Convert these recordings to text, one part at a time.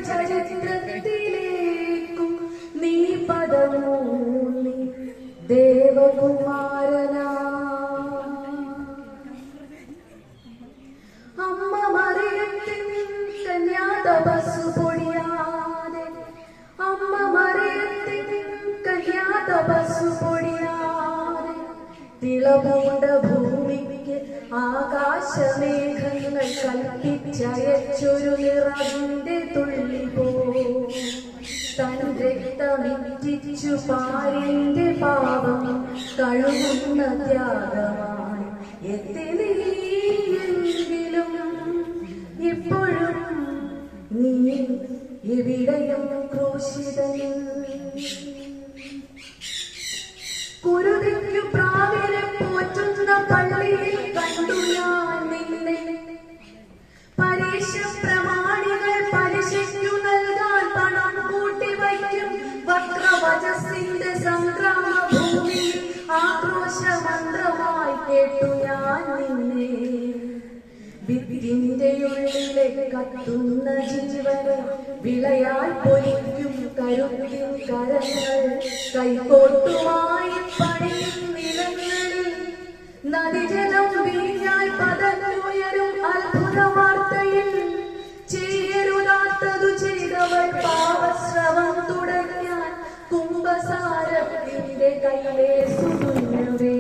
ചരിത്രത്തിലേക്കും നീ പദമൂന്നി ദേവകുമാരനാ. അമ്മ മറിയത്തിൻ കന്യാതപസ്സു പൊടിയാതെ, അമ്മ മറിയത്തിൻ കന്യാതപസ്സു പൊടിയാതെ തിളപൂണ്ട ഭൂമിക്ക് ആകാശമേഘങ്ങൾ കൽപ്പിച്ചയച്ചൊരു നിറവിന്റെ തുള്ളി പോ തൻ രക്തമിറ്റിച്ചു പാരിന്റെ പാപം കഴുകുന്ന ത്യാഗമായി എത്തിയെങ്കിലും ഇപ്പോഴും നീ എവിടെയും ക്രൂശിതൻ. കുരുതിക്കു പ്രാവിനെ പോറ്റുന്ന പള്ളിയിൽ കണ്ടു ഞാൻ നിന്നെ. പരീക്ഷ പ്രമാണികൾ പലിശയ്ക്കു നൽകാൻ പണം കൂട്ടിവയ്ക്കും വക്രവചസ്സിന്റെ സംഗ്രാമ ഭൂമിയിൽ ആക്രോശമന്ത്രമായി കേട്ടു ഞാൻ നിന്നെ. വിത്തിന്റെ ഉള്ളിലെ കത്തുന്ന ജീവനെ വിളയാൽ പൊലിക്കും കരുത്തിൻ കരങ്ങൾ കൈകോട്ടുമായി പണിയും നിലങ്ങളിൽ നദിജലം വീഞ്ഞായി പതന്നുയരും അത്ഭുത വാർത്തയിൽ ചെയ്യരുതാത്തതു ചെയ്തവൾ പാവസ്രവം തുടങ്ങിയാൽ കുംഭസാരത്തിന്റെ കൈയിലെ സുതുന്നുവേ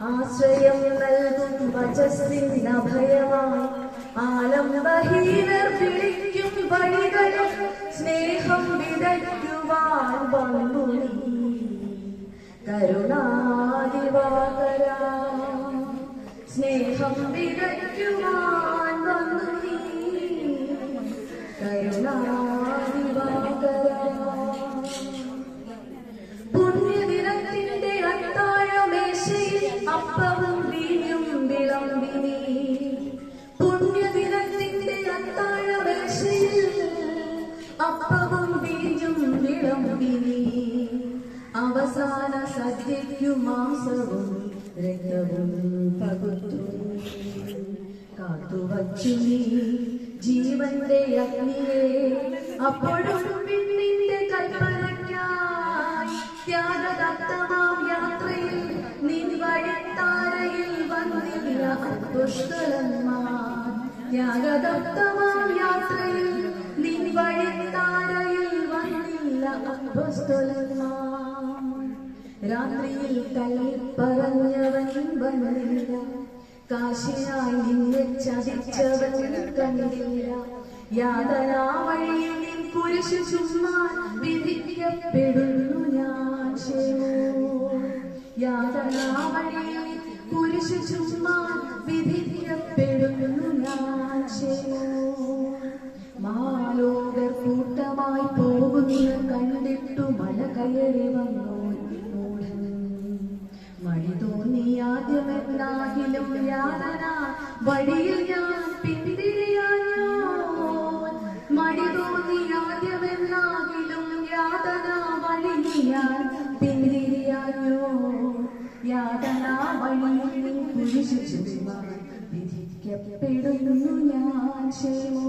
ആശ്രയം നൽകും വചസ്സിൻ അഭയമായി ആലംബഹീനർ വിളിക്കും വഴികളും സ്നേഹം വിതയ്ക്കുവാൻ വന്നു നീ കരുണാദിവാകരാ. സ്നേഹം വിതയ്ക്കുവാൻ വന്നു നീ കരുണാദിവാകരാ. പുണ്യദിനത്തിന്റെ അത്താഴമേശയിൽ അപ്പവും വീഞ്ഞും വിളമ്പിനി. പുണ്യദിനത്തിന്റെ അത്താഴമേശയിൽ അപ്പവും വീഞ്ഞും വിളമ്പിനി. അവസാന സദ്യയ്ക്കു മാംസവും രക്തവും പകുത്തു കാത്തുവച്ചു നീ ജീവന്റെ അഗ്നിയെ. അപ്പോഴും പിന്നിന്റെ കൽപ്പനയ്ക്കായി ത്യാഗദത്തമാം യാത്രയിൽ നിൻ വഴിത്താരയിൽ വന്നില്ല അപ്പോസ്തലന്മാർ. ത്യാഗദത്തമാം യാത്രയിൽ നിൻ വഴിത്താരയിൽ വന്നില്ല അപ്പോസ്തലന്മാർ. രാത്രിയിൽ തള്ളിപ്പറഞ്ഞവൻ വന്നില്ല, കാശിനായി നിന്നെ ചതിച്ചവൻ കണ്ടില്ല. യാതനാ വഴിയിൽ നിൻ കുരിശു ചുമ്മാൻ വിധിക്കപ്പെടുന്നു ഞാൻ ശേമോ. യാതനാ വഴിയിൽ കുരിശു ചുമ്മാൻ വിധിക്കപ്പെടുന്നു ഞാൻ ശേമോ. മാലോകർ കൂട്ടമായി പോകുന്ന കണ്ടിട്ടു മല കയറി വന്നു മൂഢൻ. മടി തോന്നി ആദ്യമെന്നാകിലും യാതന വഴിയിൽ ഞാൻ പിന്തിരിയാഞ്ഞോ. മടി തോന്നി ആദ്യമെന്നാകിലും യാതന വഴിയിൽ ഞാൻ പിന്തിരിയാഞ്ഞോ. യാതന വഴിയിൽ കുരിശു ചുമ്മാൻ വിധിക്കപ്പെടുന്നു ഞാൻ ശേമോ.